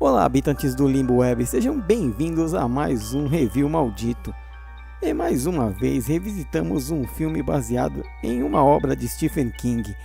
Olá, habitantes do Limbo Web, sejam bem-vindos a mais um Review Maldito. E mais uma vez revisitamos um filme baseado em uma obra de Stephen King.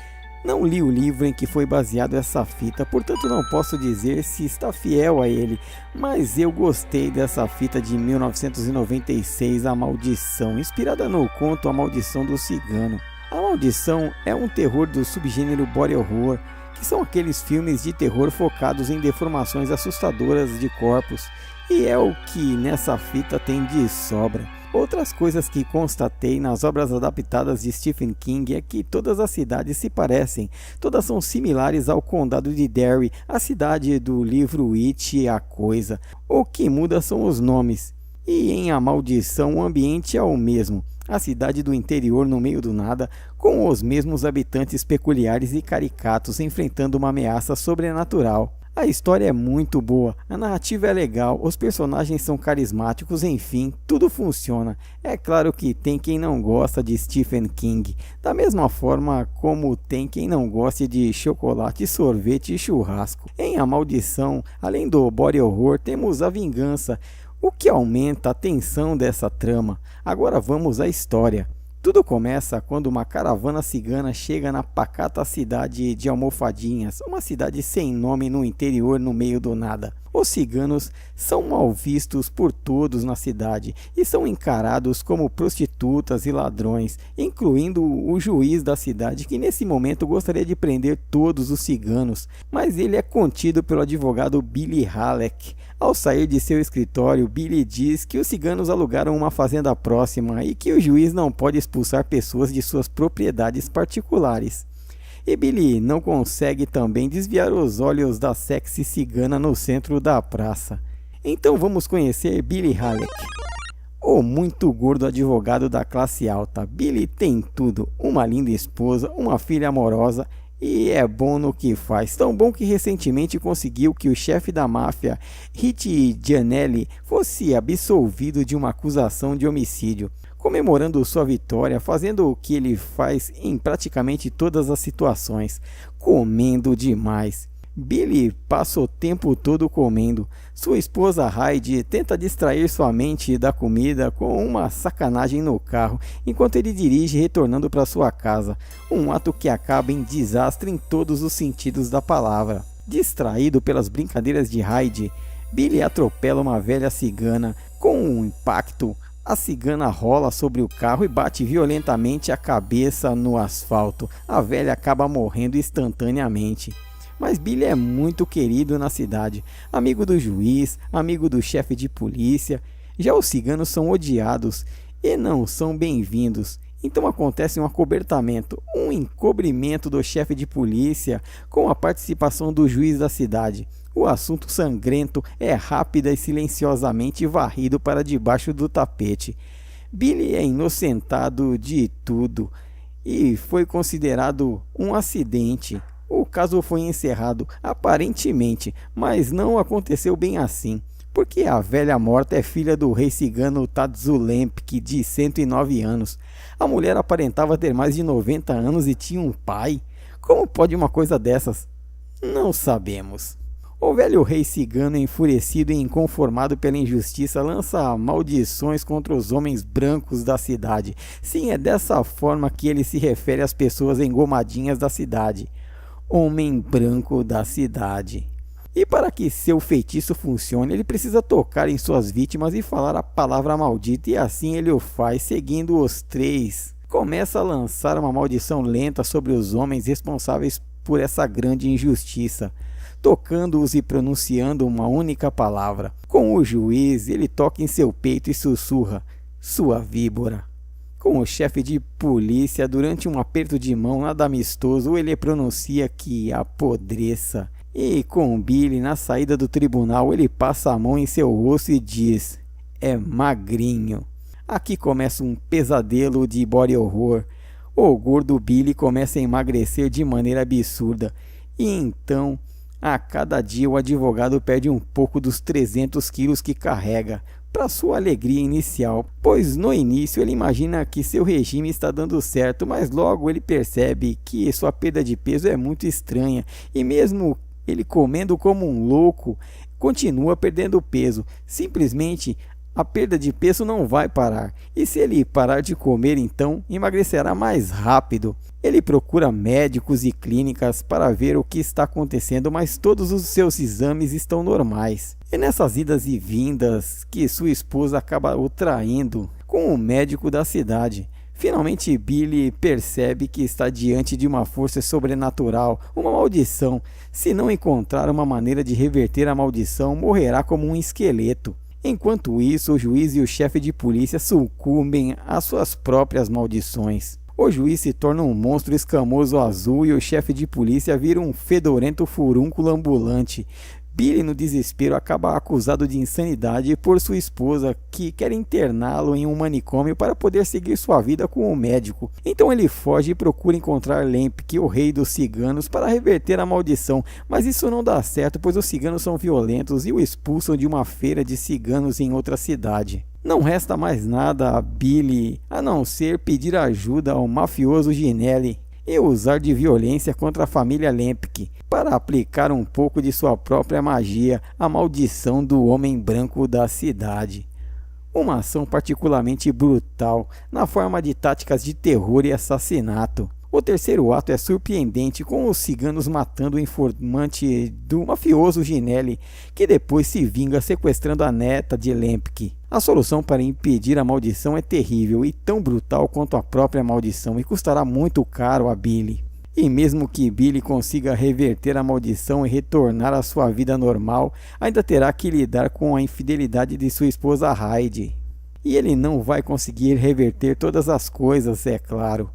Não li o livro em que foi baseado essa fita, portanto não posso dizer se está fiel a ele, mas eu gostei dessa fita de 1996, A Maldição, inspirada no conto A Maldição do Cigano. A Maldição é um terror do subgênero body horror, que são aqueles filmes de terror focados em deformações assustadoras de corpos, e é o que nessa fita tem de sobra. Outras coisas que constatei nas obras adaptadas de Stephen King é que todas as cidades se parecem, todas são similares ao condado de Derry, a cidade do livro It, A Coisa. O que muda são os nomes, e em A Maldição o ambiente é o mesmo. A cidade do interior no meio do nada, com os mesmos habitantes peculiares e caricatos enfrentando uma ameaça sobrenatural. A história é muito boa, a narrativa é legal, os personagens são carismáticos, enfim, tudo funciona. É claro que tem quem não gosta de Stephen King, da mesma forma como tem quem não goste de chocolate, sorvete e churrasco. Em A Maldição, além do body horror, temos a vingança, o que aumenta a tensão dessa trama. Agora vamos à história. Tudo começa quando uma caravana cigana chega na pacata cidade de Almofadinhas, uma cidade sem nome no interior no meio do nada. Os ciganos são mal vistos por todos na cidade e são encarados como prostitutas e ladrões, incluindo o juiz da cidade, que nesse momento gostaria de prender todos os ciganos, mas ele é contido pelo advogado Billy Halleck. Ao sair de seu escritório, Billy diz que os ciganos alugaram uma fazenda próxima e que o juiz não pode expulsar pessoas de suas propriedades particulares. E Billy não consegue também desviar os olhos da sexy cigana no centro da praça. Então vamos conhecer Billy Halleck, o muito gordo advogado da classe alta. Billy tem tudo, uma linda esposa, uma filha amorosa e é bom no que faz, tão bom que recentemente conseguiu que o chefe da máfia, Ricci Gianelli, fosse absolvido de uma acusação de homicídio, comemorando sua vitória, fazendo o que ele faz em praticamente todas as situações, comendo demais. Billy passa o tempo todo comendo. Sua esposa Heidi tenta distrair sua mente da comida com uma sacanagem no carro, enquanto ele dirige retornando para sua casa, um ato que acaba em desastre em todos os sentidos da palavra. Distraído pelas brincadeiras de Heidi, Billy atropela uma velha cigana. Com um impacto, a cigana rola sobre o carro e bate violentamente a cabeça no asfalto. A velha acaba morrendo instantaneamente. Mas Billy é muito querido na cidade, amigo do juiz, amigo do chefe de polícia. Já os ciganos são odiados e não são bem-vindos. Então acontece um acobertamento, um encobrimento do chefe de polícia com a participação do juiz da cidade. O assunto sangrento é rápida e silenciosamente varrido para debaixo do tapete. Billy é inocentado de tudo e foi considerado um acidente. O caso foi encerrado aparentemente, mas não aconteceu bem assim, porque a velha morta é filha do rei cigano Tadzulempic, de 109 anos. A mulher aparentava ter mais de 90 anos e tinha um pai. Como pode uma coisa dessas? Não sabemos. O velho rei cigano, enfurecido e inconformado pela injustiça, lança maldições contra os homens brancos da cidade. Sim, é dessa forma que ele se refere às pessoas engomadinhas da cidade. Homem branco da cidade. E para que seu feitiço funcione, ele precisa tocar em suas vítimas e falar a palavra maldita, e assim ele o faz, seguindo os três. Começa a lançar uma maldição lenta sobre os homens responsáveis por essa grande injustiça, tocando-os e pronunciando uma única palavra. Com o juiz, ele toca em seu peito e sussurra: sua víbora. Com o chefe de polícia, durante um aperto de mão nada amistoso, ele pronuncia que apodreça. E com Billy, na saída do tribunal, ele passa a mão em seu rosto e diz: é magrinho. Aqui começa um pesadelo de body horror. O gordo Billy começa a emagrecer de maneira absurda. E então, a cada dia o advogado perde um pouco dos 300 quilos que carrega, para sua alegria inicial, pois no início ele imagina que seu regime está dando certo, mas logo ele percebe que sua perda de peso é muito estranha, e mesmo ele comendo como um louco, continua perdendo peso. Simplesmente a perda de peso não vai parar. E se ele parar de comer, então emagrecerá mais rápido. Ele procura médicos e clínicas para ver o que está acontecendo, mas todos os seus exames estão normais. É nessas idas e vindas que sua esposa acaba o traindo com o médico da cidade. Finalmente Billy percebe que está diante de uma força sobrenatural, uma maldição. Se não encontrar uma maneira de reverter a maldição, morrerá como um esqueleto. Enquanto isso, o juiz e o chefe de polícia sucumbem às suas próprias maldições. O juiz se torna um monstro escamoso azul e o chefe de polícia vira um fedorento furúnculo ambulante. Billy, no desespero, acaba acusado de insanidade por sua esposa, que quer interná-lo em um manicômio para poder seguir sua vida com o médico. Então ele foge e procura encontrar Lempke, o rei dos ciganos, para reverter a maldição, mas isso não dá certo, pois os ciganos são violentos e o expulsam de uma feira de ciganos em outra cidade. Não resta mais nada a Billy a não ser pedir ajuda ao mafioso Ginelli e usar de violência contra a família Lempke para aplicar um pouco de sua própria magia à maldição do homem branco da cidade. Uma ação particularmente brutal, na forma de táticas de terror e assassinato. O terceiro ato é surpreendente, com os ciganos matando o informante do mafioso Ginelli, que depois se vinga sequestrando a neta de Lempke. A solução para impedir a maldição é terrível e tão brutal quanto a própria maldição, e custará muito caro a Billy. E mesmo que Billy consiga reverter a maldição e retornar à sua vida normal, ainda terá que lidar com a infidelidade de sua esposa Heidi. E ele não vai conseguir reverter todas as coisas, é claro.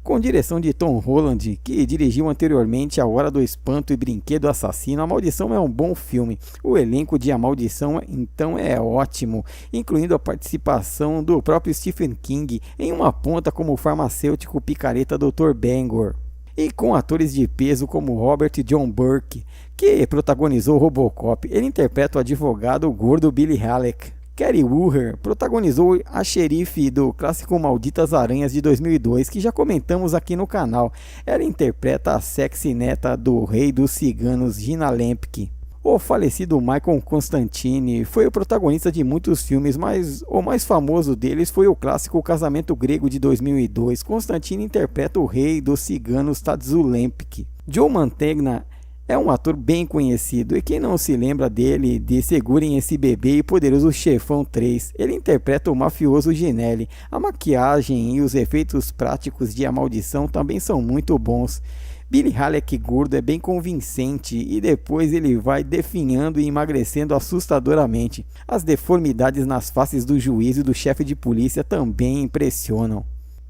Com direção de Tom Holland, que dirigiu anteriormente A Hora do Espanto e Brinquedo Assassino, A Maldição é um bom filme. O elenco de A Maldição então é ótimo, incluindo a participação do próprio Stephen King em uma ponta como o farmacêutico picareta Dr. Bangor. E com atores de peso como Robert John Burke, que protagonizou Robocop. Ele interpreta o advogado gordo Billy Halleck. Kerry Wooher protagonizou a xerife do clássico Malditas Aranhas de 2002, que já comentamos aqui no canal. Ela interpreta a sexy neta do rei dos ciganos, Gina Lempke. O falecido Michael Constantine foi o protagonista de muitos filmes, mas o mais famoso deles foi o clássico Casamento Grego de 2002. Constantine interpreta o rei dos ciganos, Tadzu Lempke. Joe Mantegna é um ator bem conhecido, e quem não se lembra dele de Segurem Esse Bebê e Poderoso Chefão 3, ele interpreta o mafioso Ginelli. A maquiagem e os efeitos práticos de A Maldição também são muito bons. Billy Halleck gordo é bem convincente e depois ele vai definhando e emagrecendo assustadoramente. As deformidades nas faces do juiz e do chefe de polícia também impressionam.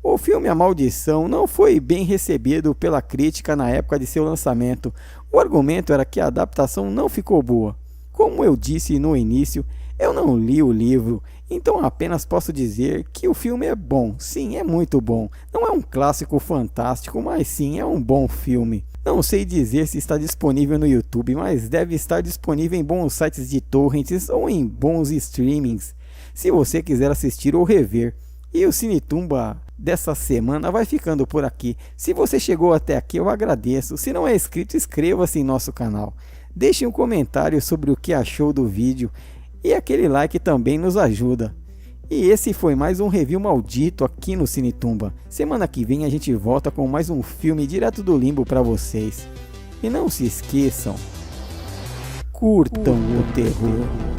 O filme A Maldição não foi bem recebido pela crítica na época de seu lançamento. O argumento era que a adaptação não ficou boa. Como eu disse no início, eu não li o livro, então apenas posso dizer que o filme é bom. Sim, é muito bom. Não é um clássico fantástico, mas sim, é um bom filme. Não sei dizer se está disponível no YouTube, mas deve estar disponível em bons sites de torrents ou em bons streamings, se você quiser assistir ou rever. E o Cinetumba dessa semana vai ficando por aqui. Se você chegou até aqui, eu agradeço. Se não é inscrito, inscreva-se em nosso canal. Deixe um comentário sobre o que achou do vídeo e aquele like também nos ajuda. E esse foi mais um review maldito aqui no Cinetumba. Semana que vem a gente volta com mais um filme direto do limbo para vocês. E não se esqueçam, curtam o terror.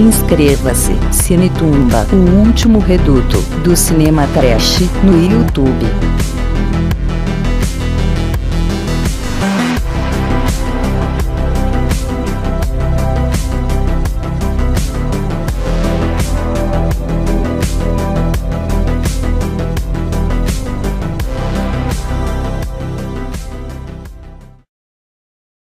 Inscreva-se, Cinetumba, o último reduto do cinema trash no YouTube.